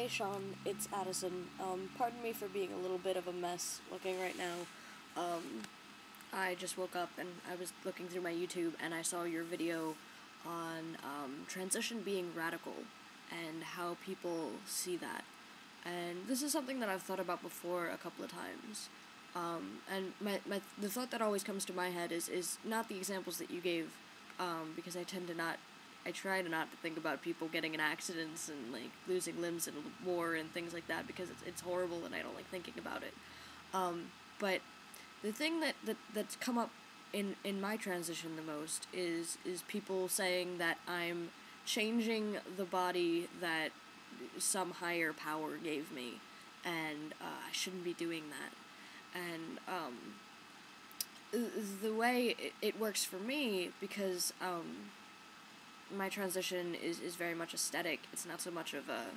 Hey Sean, it's Addison. Pardon me for being a little bit of a mess looking right now. I just woke up and I was looking through my YouTube and I saw your video on transition being radical and how people see that. And this is something that I've thought about before a couple of times. And the thought that always comes to my head is not the examples that you gave, because I try to not think about people getting in accidents and, like, losing limbs in war and things like that, because it's horrible and I don't like thinking about it. But the thing that's come up in my transition the most is people saying that I'm changing the body that some higher power gave me, and I shouldn't be doing that. And the way it works for me, because my transition is very much aesthetic. It's not so much of a,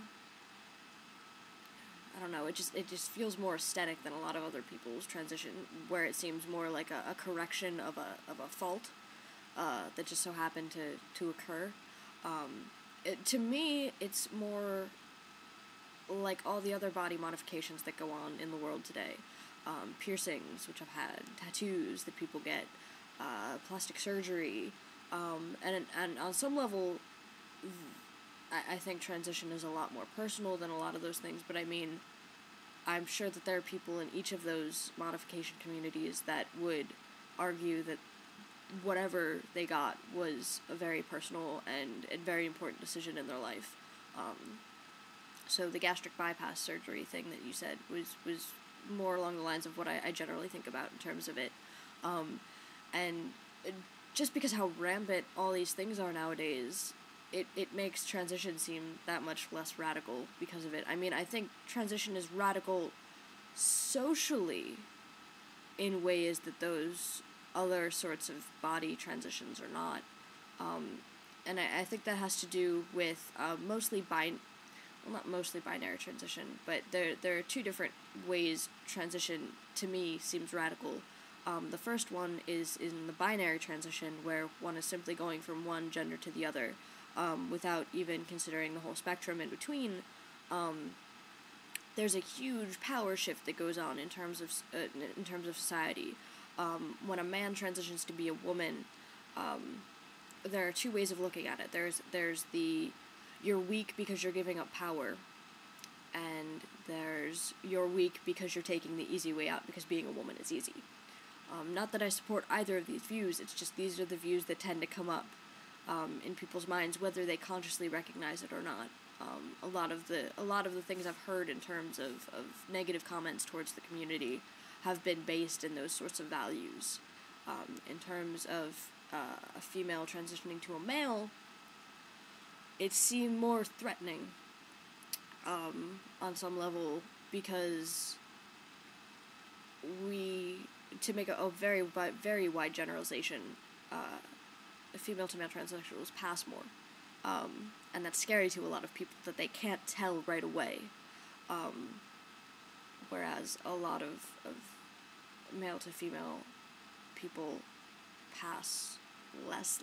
I don't know, it just feels more aesthetic than a lot of other people's transition, where it seems more like a correction of a fault that just so happened to occur. To me, it's more like all the other body modifications that go on in the world today. Piercings, which I've had, tattoos that people get, plastic surgery, and on some level, I think transition is a lot more personal than a lot of those things, but I mean, I'm sure that there are people in each of those modification communities that would argue that whatever they got was a very personal and very important decision in their life. So the gastric bypass surgery thing that you said was more along the lines of what I generally think about in terms of it. And just because how rampant all these things are nowadays, it makes transition seem that much less radical because of it. I mean, I think transition is radical socially in ways that those other sorts of body transitions are not. And I think that has to do with not mostly binary transition, but there are two different ways transition, to me, seems radical. The first one is in the binary transition, where one is simply going from one gender to the other, without even considering the whole spectrum in between. There's a huge power shift that goes on in terms of society. When a man transitions to be a woman, there are two ways of looking at it. There's the you're weak because you're giving up power, and there's you're weak because you're taking the easy way out because being a woman is easy. Not that I support either of these views, it's just these are the views that tend to come up in people's minds, whether they consciously recognize it or not. A lot of the things I've heard in terms of negative comments towards the community have been based in those sorts of values. In terms of a female transitioning to a male, it seemed more threatening on some level, because to make a very wide generalization, female to male transsexuals pass more, and that's scary to a lot of people that they can't tell right away, whereas a lot of male to female people pass less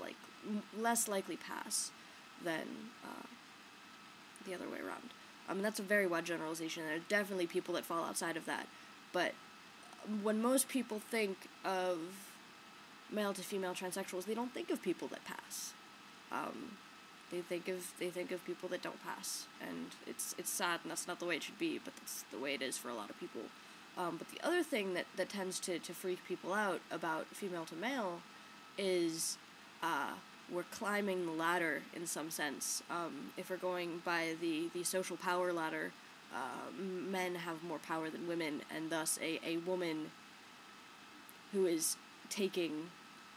likely pass than the other way around. I mean, that's a very wide generalization. There are definitely people that fall outside of that, but when most people think of male to female transsexuals, they don't think of people that pass. They think of people that don't pass, and it's sad, and that's not the way it should be, but that's the way it is for a lot of people. But the other thing that tends to freak people out about female to male is we're climbing the ladder in some sense. If we're going by the social power ladder, men have more power than women, and thus a woman who is taking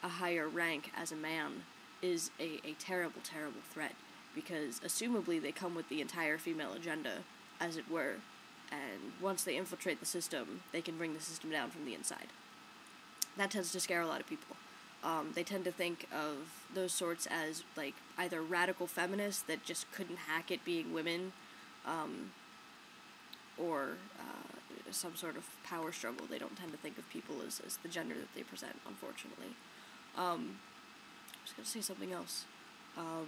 a higher rank as a man is a terrible, terrible threat, because assumably they come with the entire female agenda, as it were, and once they infiltrate the system, they can bring the system down from the inside. That tends to scare a lot of people. They tend to think of those sorts as, like, either radical feminists that just couldn't hack it being women, or some sort of power struggle. They don't tend to think of people as the gender that they present, unfortunately. I was going to say something else. I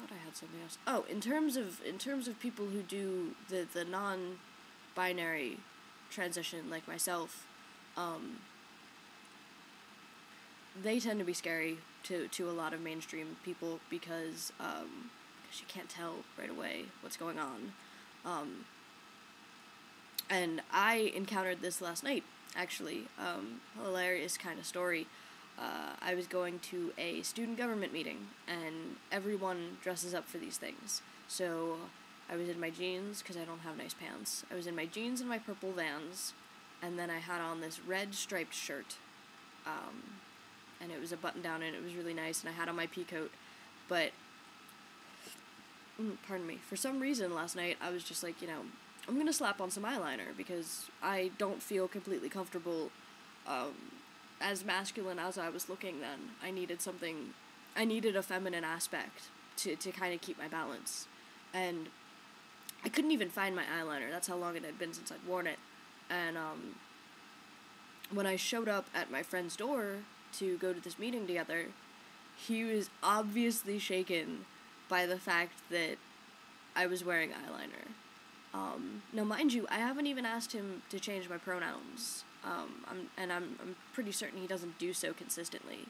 thought I had something else. Oh, in terms of people who do the non-binary transition, like myself, they tend to be scary to a lot of mainstream people because you can't tell right away what's going on. And I encountered this last night, actually. Hilarious kind of story. I was going to a student government meeting, and everyone dresses up for these things. So I was in my jeans, because I don't have nice pants. I was in my jeans and my purple Vans, and then I had on this red striped shirt. And it was a button-down, and it was really nice, and I had on my pea coat. But, pardon me, for some reason last night, I was just like, I'm gonna slap on some eyeliner, because I don't feel completely comfortable, as masculine as I was looking then. I needed a feminine aspect to kind of keep my balance. And I couldn't even find my eyeliner. That's how long it had been since I'd worn it. And, when I showed up at my friend's door to go to this meeting together, he was obviously shaken by the fact that I was wearing eyeliner. Now, mind you, I haven't even asked him to change my pronouns. I'm pretty certain he doesn't do so consistently.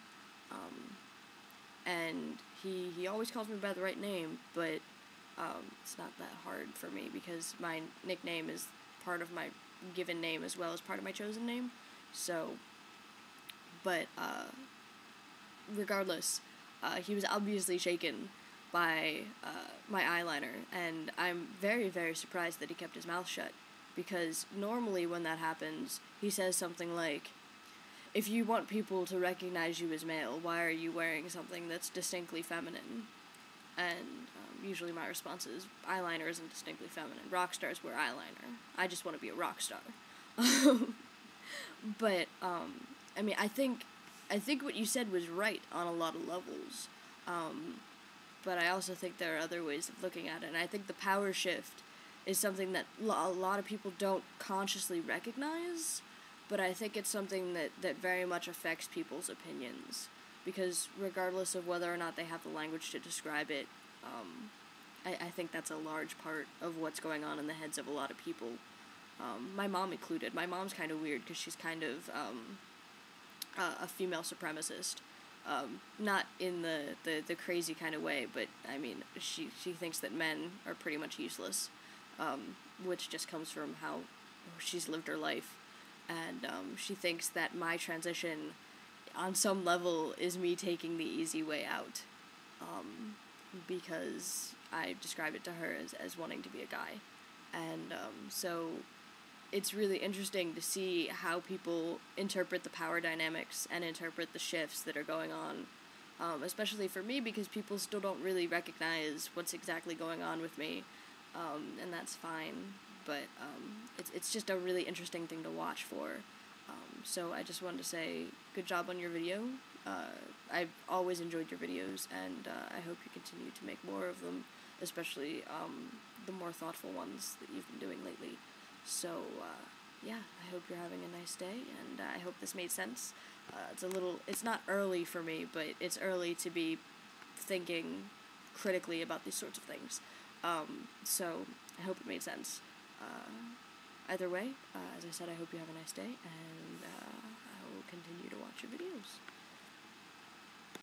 And he always calls me by the right name, but it's not that hard for me because my nickname is part of my given name as well as part of my chosen name. So, but regardless, he was obviously shaken by my eyeliner, and I'm very, very surprised that he kept his mouth shut, because normally when that happens, he says something like, if you want people to recognize you as male, why are you wearing something that's distinctly feminine? And usually my response is, eyeliner isn't distinctly feminine. Rock stars wear eyeliner. I just want to be a rock star. But, I think what you said was right on a lot of levels. But I also think there are other ways of looking at it, and I think the power shift is something that a lot of people don't consciously recognize, but I think it's something that very much affects people's opinions, because regardless of whether or not they have the language to describe it, I think that's a large part of what's going on in the heads of a lot of people, my mom included. My mom's kind of weird, because she's kind of a female supremacist. Not in the crazy kind of way, but, she thinks that men are pretty much useless, which just comes from how she's lived her life, and, she thinks that my transition, on some level, is me taking the easy way out, because I describe it to her as wanting to be a guy, and, so it's really interesting to see how people interpret the power dynamics and interpret the shifts that are going on, especially for me, because people still don't really recognize what's exactly going on with me, and that's fine, but it's just a really interesting thing to watch for. So I just wanted to say, good job on your video. I've always enjoyed your videos, and I hope you continue to make more of them, especially the more thoughtful ones that you've been doing lately. So, I hope you're having a nice day, and I hope this made sense. It's not early for me, but it's early to be thinking critically about these sorts of things. So, I hope it made sense. Either way, as I said, I hope you have a nice day, and I will continue to watch your videos.